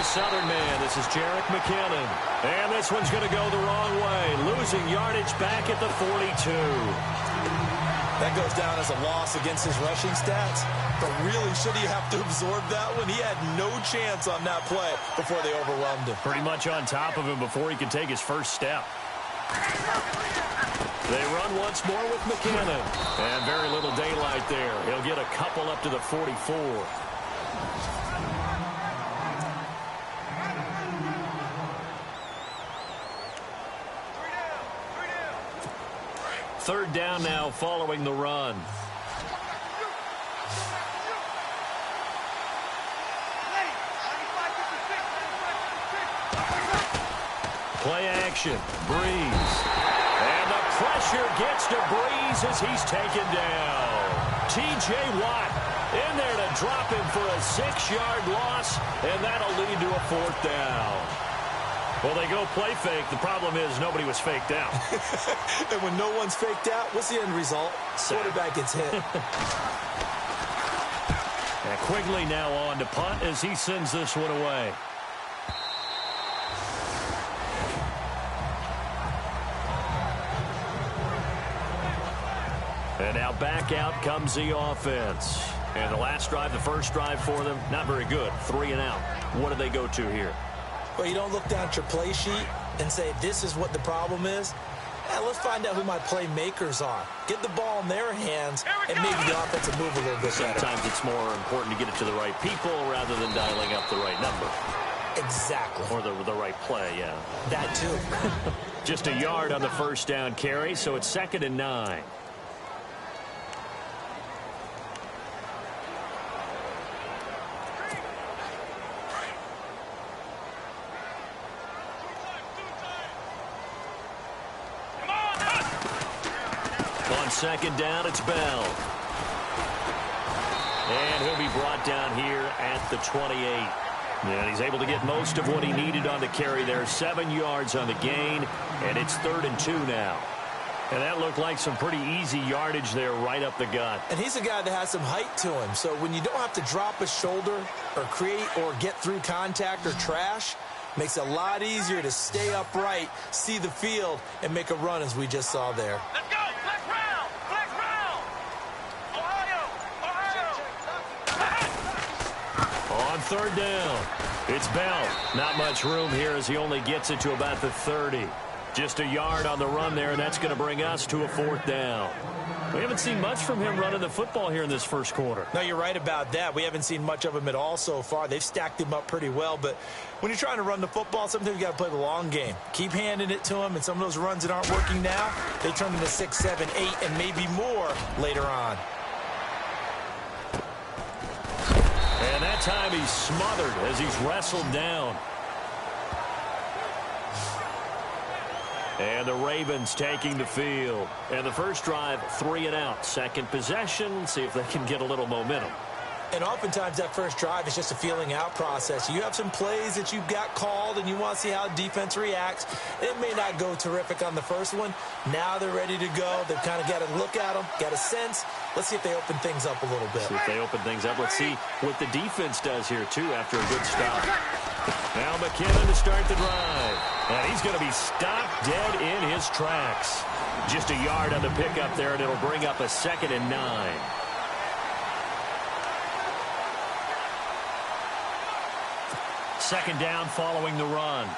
a Southern man. This is Jerick McKinnon. And this one's going to go the wrong way. Losing yardage back at the 42. That goes down as a loss against his rushing stats. But really, should he have to absorb that one? He had no chance on that play before they overwhelmed him. Pretty much on top of him before he could take his first step. They run once more with McKinnon. And very little daylight there. He'll get a couple up to the 44. Third down now following the run. Play action. Breeze. And the pressure gets to Breeze as he's taken down. T.J. Watt in there to drop him for a 6-yard loss, and that'll lead to a 4th down. Well, they go play fake. The problem is nobody was faked out. And when no one's faked out, what's the end result? Quarterback gets hit. And Quigley now on to punt as he sends this one away. And now back out comes the offense. And the last drive, the first drive for them, not very good. 3 and out. What do they go to here? Well, you don't look down at your play sheet and say, this is what the problem is. Let's find out who my playmakers are. Get the ball in their hands, and maybe the offense will move a little bit better. Sometimes it's more important to get it to the right people rather than dialing up the right number. Exactly. Or the right play, yeah. That too. Just a yard on the first down carry, so it's 2nd and 9. Second down, it's Bell. And he'll be brought down here at the 28. And he's able to get most of what he needed on the carry there. 7 yards on the gain, and it's 3rd and 2 now. And that looked like some pretty easy yardage there right up the gut. And he's a guy that has some height to him. So when you don't have to drop a shoulder or create or get through contact or trash, makes it a lot easier to stay upright, see the field, and make a run as we just saw there. Let's go! On 3rd down, it's Bell. Not much room here as he only gets it to about the 30. Just a yard on the run there, and that's going to bring us to a 4th down. We haven't seen much from him running the football here in this first quarter. No, you're right about that. We haven't seen much of him at all so far. They've stacked him up pretty well, but when you're trying to run the football, sometimes you got to play the long game. Keep handing it to him, and some of those runs that aren't working now, they turn into 6, 7, 8, and maybe more later on. And that time he's smothered as he's wrestled down. And the Ravens taking the field. And the first drive, 3 and out. Second possession, see if they can get a little momentum. And oftentimes that first drive is just a feeling out process. You have some plays that you've got called and you want to see how defense reacts. It may not go terrific on the first one. Now they're ready to go. They've kind of got to look at them, got a sense. Let's see if they open things up a little bit. See if they open things up. Let's see what the defense does here, too, after a good stop. Now McKinnon to start the drive. And he's going to be stopped dead in his tracks. Just a yard on the pickup there, and it'll bring up a 2nd and 9. Second down following the run.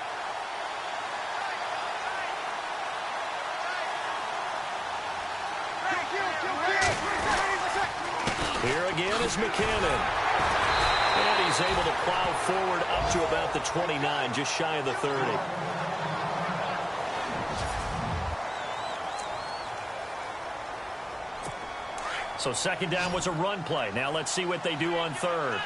Here again is McKinnon. And he's able to plow forward up to about the 29, just shy of the 30. So second down was a run play. Now let's see what they do on 3rd.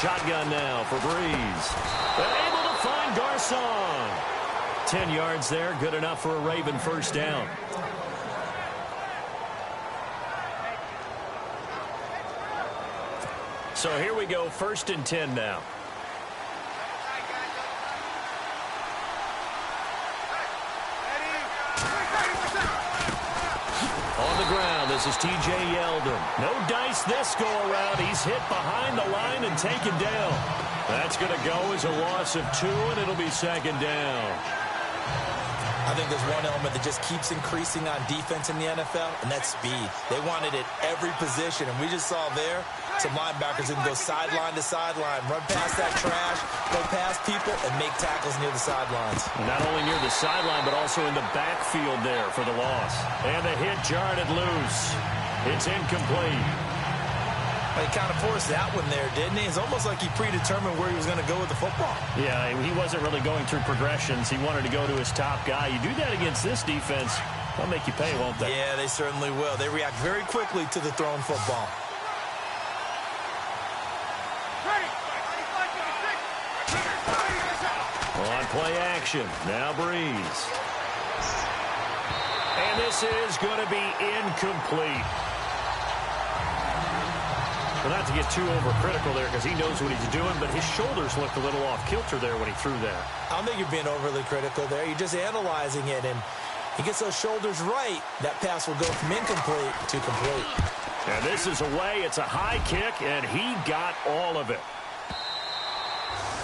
Shotgun now for Breeze. And able to find Garcon. 10 yards there, good enough for a Raven first down. So here we go, 1st and 10 now. On the ground, this as TJ yelled him. No dice this go-around. He's hit behind the line and taken down. That's going to go as a loss of 2, and it'll be second down. I think there's one element that just keeps increasing on defense in the NFL, and that's speed. They want it at every position, and we just saw there some linebackers who can go sideline to sideline, run past that trash, go past people, and make tackles near the sidelines. Not only near the sideline, but also in the backfield there for the loss. And the hit jarred it loose. It's incomplete. He kind of forced that one there, didn't he? It's almost like he predetermined where he was going to go with the football. Yeah, he wasn't really going through progressions. He wanted to go to his top guy. You do that against this defense, they'll make you pay, won't they? Yeah, they certainly will. They react very quickly to the thrown football. On play action, now Breeze. And this is going to be incomplete. Well, not to get too overcritical there because he knows what he's doing, but his shoulders looked a little off kilter there when he threw that. I don't think you're being overly critical there. You're just analyzing it, and he gets those shoulders right. That pass will go from incomplete to complete. And this is away. It's a high kick, and he got all of it.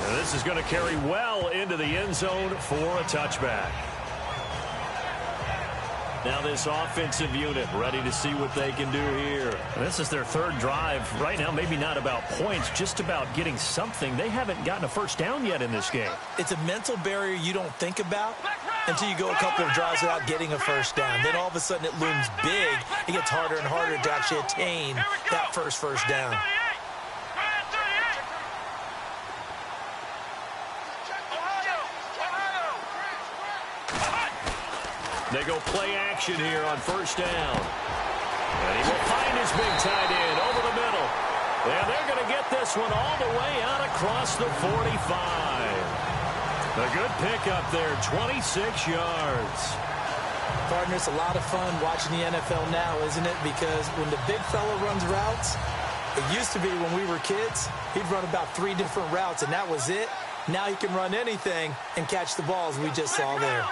And this is going to carry well into the end zone for a touchback. Now this offensive unit ready to see what they can do here. This is their third drive. Right now, maybe not about points, just about getting something. They haven't gotten a first down yet in this game. It's a mental barrier you don't think about until you go a couple of drives without getting a first down. Then all of a sudden it looms big. It gets harder and harder to actually attain that first down. They go play action here on first down. And he will find his big tight end over the middle. And they're going to get this one all the way out across the 45. A good pickup there, 26 yards. Partner, it's a lot of fun watching the NFL now, isn't it? Because when the big fella runs routes, it used to be when we were kids, he'd run about 3 different routes, and that was it. Now he can run anything and catch the balls we just saw there.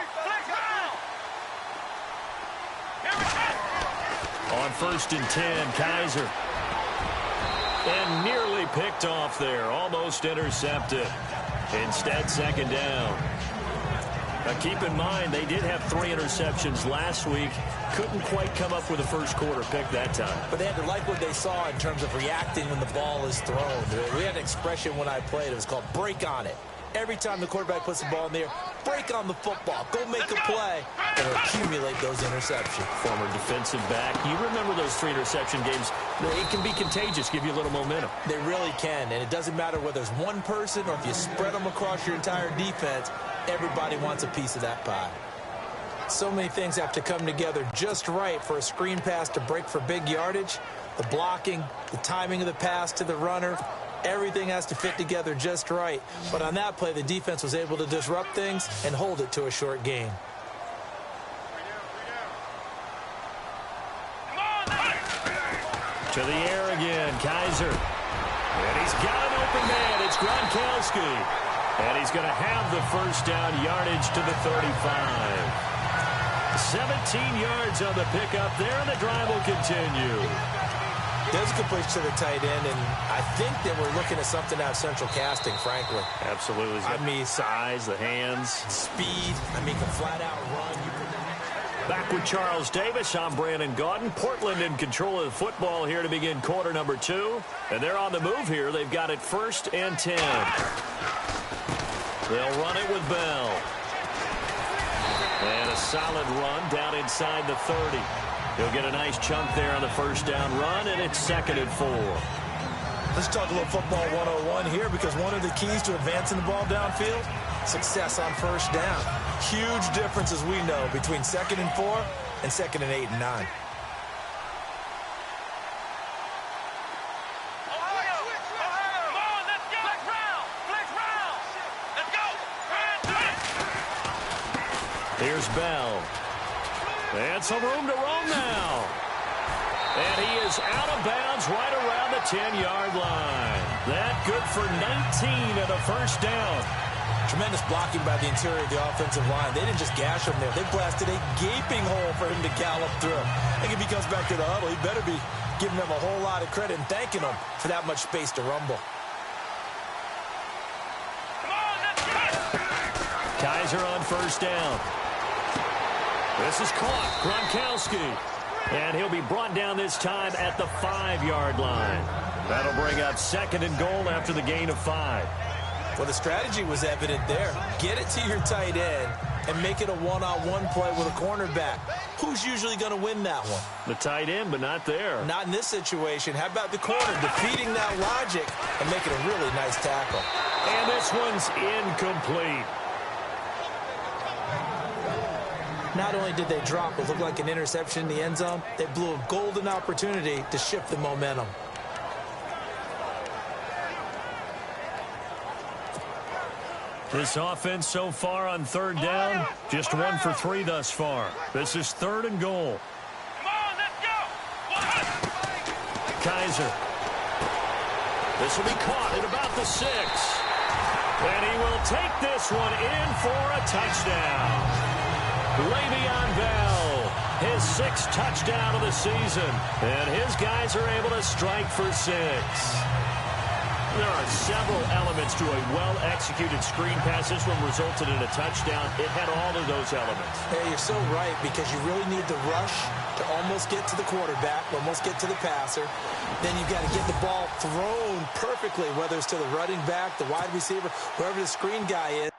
On first and 10, Kaiser. And nearly picked off there. Almost intercepted. Instead, second down. Now, keep in mind, they did have 3 interceptions last week. Couldn't quite come up with a first quarter pick that time. But they had to like what they saw in terms of reacting when the ball is thrown. We had an expression when I played. It was called break on it. Every time the quarterback puts the ball in the air, break on the football. Go make a play and accumulate those interceptions. Former defensive back. You remember those 3 interception games. It can be contagious, give you a little momentum. They really can, and it doesn't matter whether it's one person or if you spread them across your entire defense, everybody wants a piece of that pie. So many things have to come together just right for a screen pass to break for big yardage. The blocking, the timing of the pass to the runner, everything has to fit together just right. But on that play, the defense was able to disrupt things and hold it to a short gain. To the air again, Kaiser. And he's got an open man. It's Gronkowski. And he's going to have the first down yardage to the 35. 17 yards on the pickup there, and the drive will continue. There's a good push to the tight end, and I think that we're looking at something out of central casting, frankly. Absolutely. I mean, size, the hands. Speed. I mean, can flat out run. Back with Charles Davis, I'm Brandon Gaudin. Portland in control of the football here to begin quarter number 2. And they're on the move here. They've got it first and 10. They'll run it with Bell. And a solid run down inside the 30. He'll get a nice chunk there on the first down run, and it's second and 4. Let's talk a little football 101 here, because one of the keys to advancing the ball downfield, success on first down. Huge difference, as we know, between second and 4 and second and 8 and 9. Here's Bell. And some room to roam now. And he is out of bounds right around the 10-yard line. That good for 19 and a first down. Tremendous blocking by the interior of the offensive line. They didn't just gash him there. They blasted a gaping hole for him to gallop through. I think if he comes back to the huddle, he better be giving them a whole lot of credit and thanking them for that much space to rumble. Kaiser on first down. This is caught. Gronkowski. And he'll be brought down this time at the 5-yard line. That'll bring up 2nd and goal after the gain of 5. Well, the strategy was evident there. Get it to your tight end and make it a one-on-one play with a cornerback. Who's usually going to win that one? The tight end, but not there. Not in this situation. How about the corner defeating that logic and making a really nice tackle? And this one's incomplete. Not only did they drop what looked like an interception in the end zone, they blew a golden opportunity to shift the momentum. This offense so far on 3rd down, just 1 for 3 thus far. This is 3rd and goal. Come on, let's go. Kaiser. This will be caught at about the 6. And he will take this one in for a touchdown. Le'Veon Bell, his 6th touchdown of the season. And his guys are able to strike for 6. There are several elements to a well-executed screen pass. This one resulted in a touchdown. It had all of those elements. Hey, you're so right, because you really need the rush to almost get to the quarterback, almost get to the passer. Then you've got to get the ball thrown perfectly, whether it's to the running back, the wide receiver, whoever the screen guy is.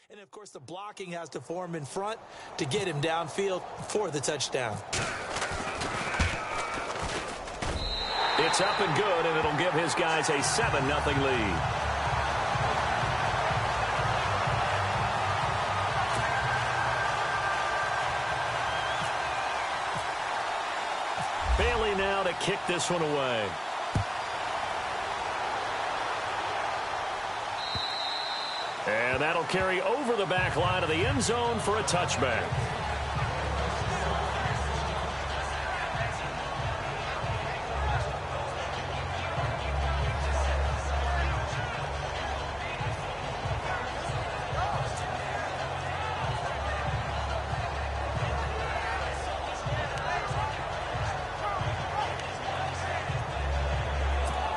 And, of course, the blocking has to form in front to get him downfield for the touchdown. It's up and good, and it'll give his guys a 7-0 lead. Bailey now to kick this one away. And that'll carry over the back line of the end zone for a touchback.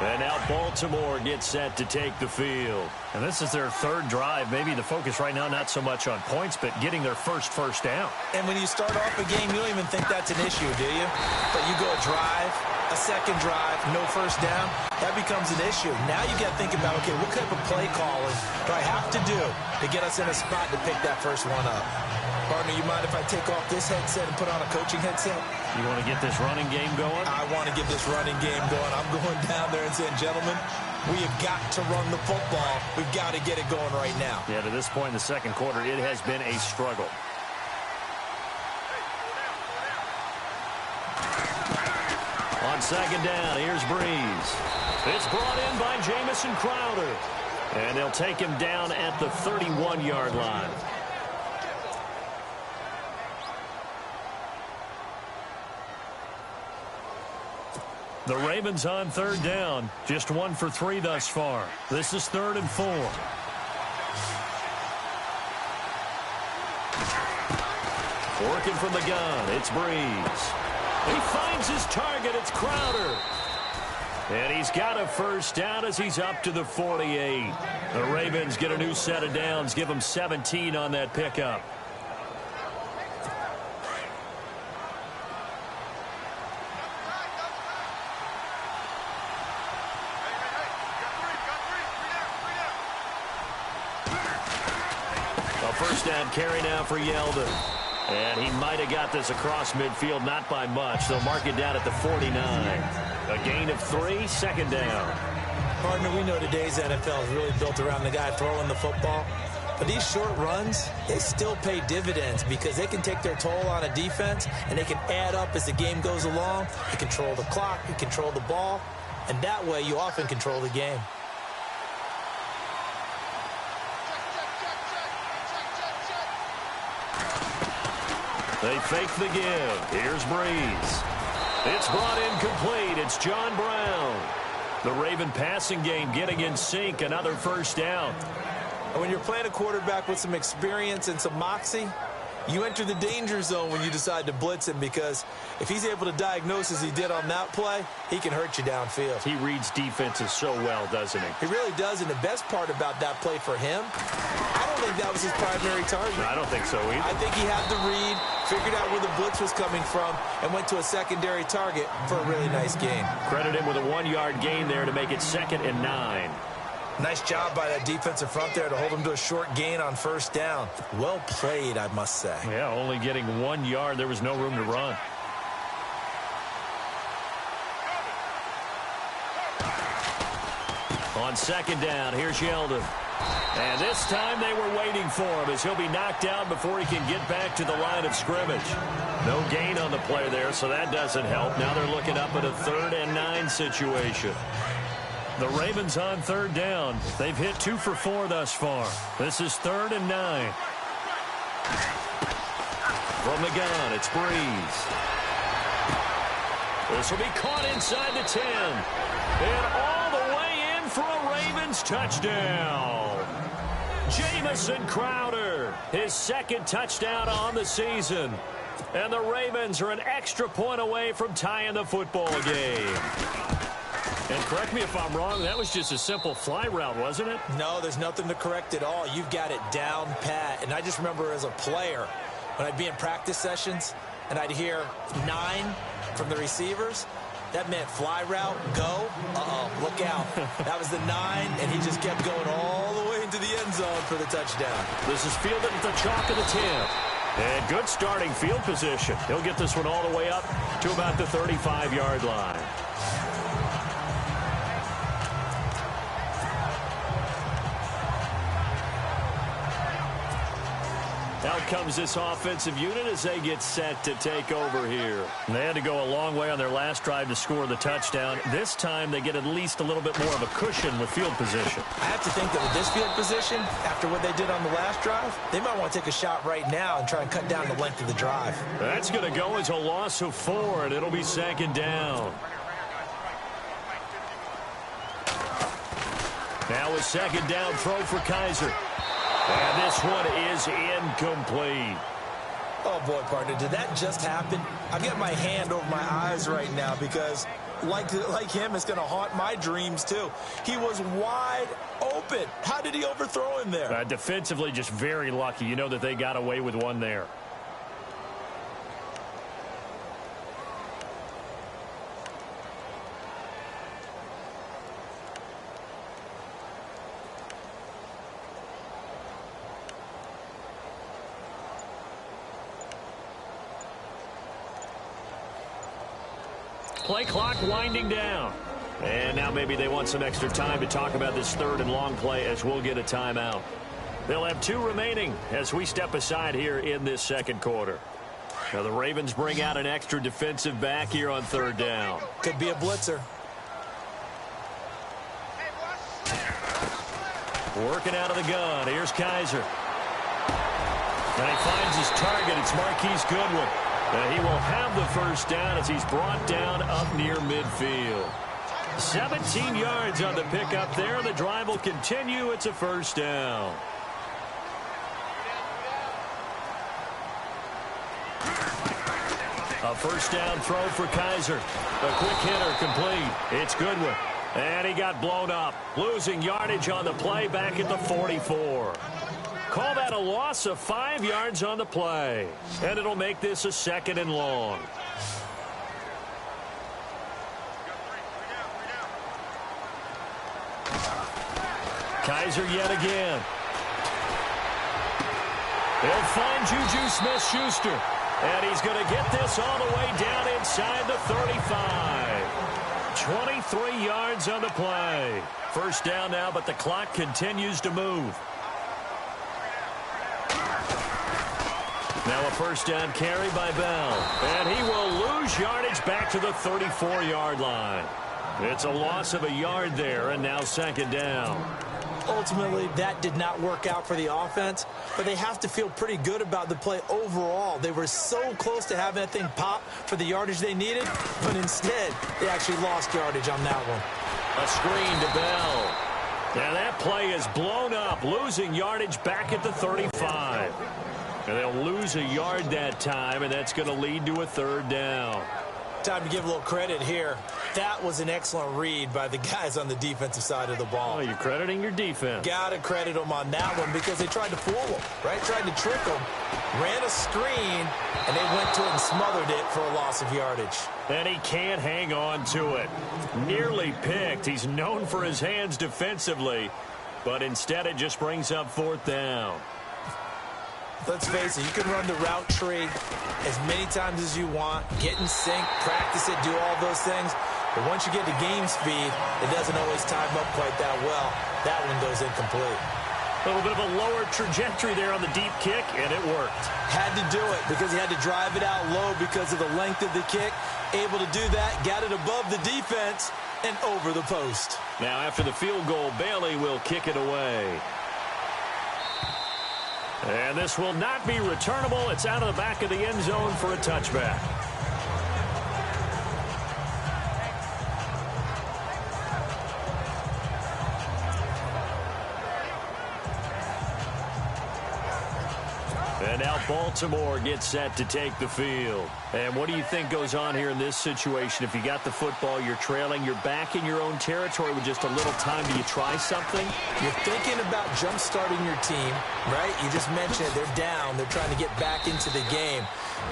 And now Baltimore gets set to take the field. And this is their 3rd drive. Maybe the focus right now not so much on points, but getting their first down. And when you start off a game, you don't even think that's an issue, do you? But you go a drive, a 2nd drive, no first down, that becomes an issue. Now you got to think about, okay, what type of play calling do I have to do to get us in a spot to pick that first one up? Partner, you mind if I take off this headset and put on a coaching headset? You want to get this running game going? I want to get this running game going. I'm going down there and saying, gentlemen, We have got to run the football. We've got to get it going right now. Yeah, to this point in the second quarter, it has been a struggle. On second down, here's Breeze. It's brought in by Jamison Crowder. And they'll take him down at the 31-yard line. The Ravens on third down. Just 1 for 3 thus far. This is 3rd and 4. Working from the gun, it's Breeze. He finds his target, it's Crowder. And he's got a first down as he's up to the 48. The Ravens get a new set of downs, give them 17 on that pickup. A first down carry now for Yeldon. And he might have got this across midfield, not by much. They'll mark it down at the 49. A gain of 3, 2nd down. Partner, we know today's NFL is really built around the guy throwing the football. But these short runs, they still pay dividends because they can take their toll on a defense and they can add up as the game goes along. You control the clock, you control the ball, and that way you often control the game. They fake the give. Here's Breeze. It's brought in complete. It's John Brown. The Raven passing game getting in sync. Another first down. And when you're playing a quarterback with some experience and some moxie, you enter the danger zone when you decide to blitz him, because if he's able to diagnose as he did on that play, he can hurt you downfield. He reads defenses so well, doesn't he? He really does, and the best part about that play for him, I don't think that was his primary target. I don't think so either. I think he had the read, figured out where the blitz was coming from, and went to a secondary target for a really nice gain. Credit him with a 1-yard gain there to make it 2nd and 9. Nice job by that defensive front there to hold him to a short gain on first down. Well played, I must say. Yeah, only getting 1 yard. There was no room to run. On second down, here's Yeldon. And this time they were waiting for him as he'll be knocked down before he can get back to the line of scrimmage. No gain on the play there, so that doesn't help. Now they're looking up at a 3rd and 9 situation. The Ravens on third down. They've hit 2 for 4 thus far. This is 3rd and 9. From the gun, it's Breeze. This will be caught inside the 10. And all the way in for a Ravens touchdown. Jamison Crowder, his 2nd touchdown on the season. And the Ravens are an extra point away from tying the football game. And correct me if I'm wrong, that was just a simple fly route, wasn't it? No, there's nothing to correct at all. You've got it down pat. And I just remember as a player, when I'd be in practice sessions and I'd hear 9 from the receivers, that meant fly route, go, look out. That was the 9, and he just kept going all the way into the end zone for the touchdown. This is fielded at the chalk of the 10. And good starting field position. He'll get this one all the way up to about the 35-yard line. Out comes this offensive unit as they get set to take over here. And they had to go a long way on their last drive to score the touchdown. This time they get at least a little bit more of a cushion with field position. I have to think that with this field position, after what they did on the last drive, they might want to take a shot right now and try and cut down the length of the drive. That's going to go as a loss of 4, and it'll be 2nd down. Now a 2nd down throw for Kaiser. And this one is incomplete. Oh, boy, partner, did that just happen? I've got my hand over my eyes right now because, like him, it's going to haunt my dreams, too. He was wide open. How did he overthrow him there? Defensively, just very lucky. You know that they got away with one there. Play clock winding down. And now maybe they want some extra time to talk about this third and long play as we'll get a timeout. They'll have 2 remaining as we step aside here in this second quarter. Now the Ravens bring out an extra defensive back here on third down. Could be a blitzer. Working out of the gun. Here's Kaiser. And he finds his target. It's Marquise Goodwin. And he will have the first down as he's brought down up near midfield. 17 yards on the pickup there. The drive will continue. It's a first down. A first down throw for Kaiser. A quick hitter complete. It's Goodwin. And he got blown up. Losing yardage on the play back at the 44. Call that a loss of 5 yards on the play. And it'll make this a second and long. Kaiser yet again. He'll find Juju Smith-Schuster. And he's going to get this all the way down inside the 35. 23 yards on the play. First down now, but the clock continues to move. Now a first down carry by Bell. And he will lose yardage back to the 34-yard line. It's a loss of a yard there, and now second down. Ultimately, that did not work out for the offense, but they have to feel pretty good about the play overall. They were so close to having that thing pop for the yardage they needed, but instead, they actually lost yardage on that one. A screen to Bell. Now that play is blown up, losing yardage back at the 35. And they'll lose a yard that time, and that's going to lead to a third down. Time to give a little credit here. That was an excellent read by the guys on the defensive side of the ball. Oh, you're crediting your defense. Got to credit them on that one because they tried to fool them, right? Tried to trick them, ran a screen, and they went to it and smothered it for a loss of yardage. And he can't hang on to it. Nearly picked. He's known for his hands defensively, but instead it just brings up fourth down. Let's face it, you can run the route tree as many times as you want, get in sync, practice it, do all those things. But once you get to game speed, it doesn't always time up quite that well. That one goes incomplete. A little bit of a lower trajectory there on the deep kick, and it worked. Had to do it because he had to drive it out low because of the length of the kick. Able to do that, got it above the defense and over the post. Now after the field goal, Bailey will kick it away. And this will not be returnable. It's out of the back of the end zone for a touchback. And now Baltimore gets set to take the field. And what do you think goes on here in this situation? If you got the football, you're trailing, you're back in your own territory with just a little time. Do you try something? You're thinking about jump-starting your team, right? You just mentioned it. They're down. They're trying to get back into the game.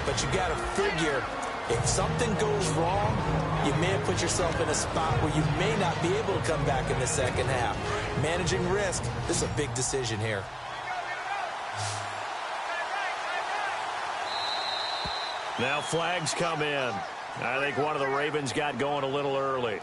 But you got to figure, if something goes wrong, you may have put yourself in a spot where you may not be able to come back in the second half. Managing risk, this is a big decision here. Now flags come in. I think one of the Ravens got going a little early.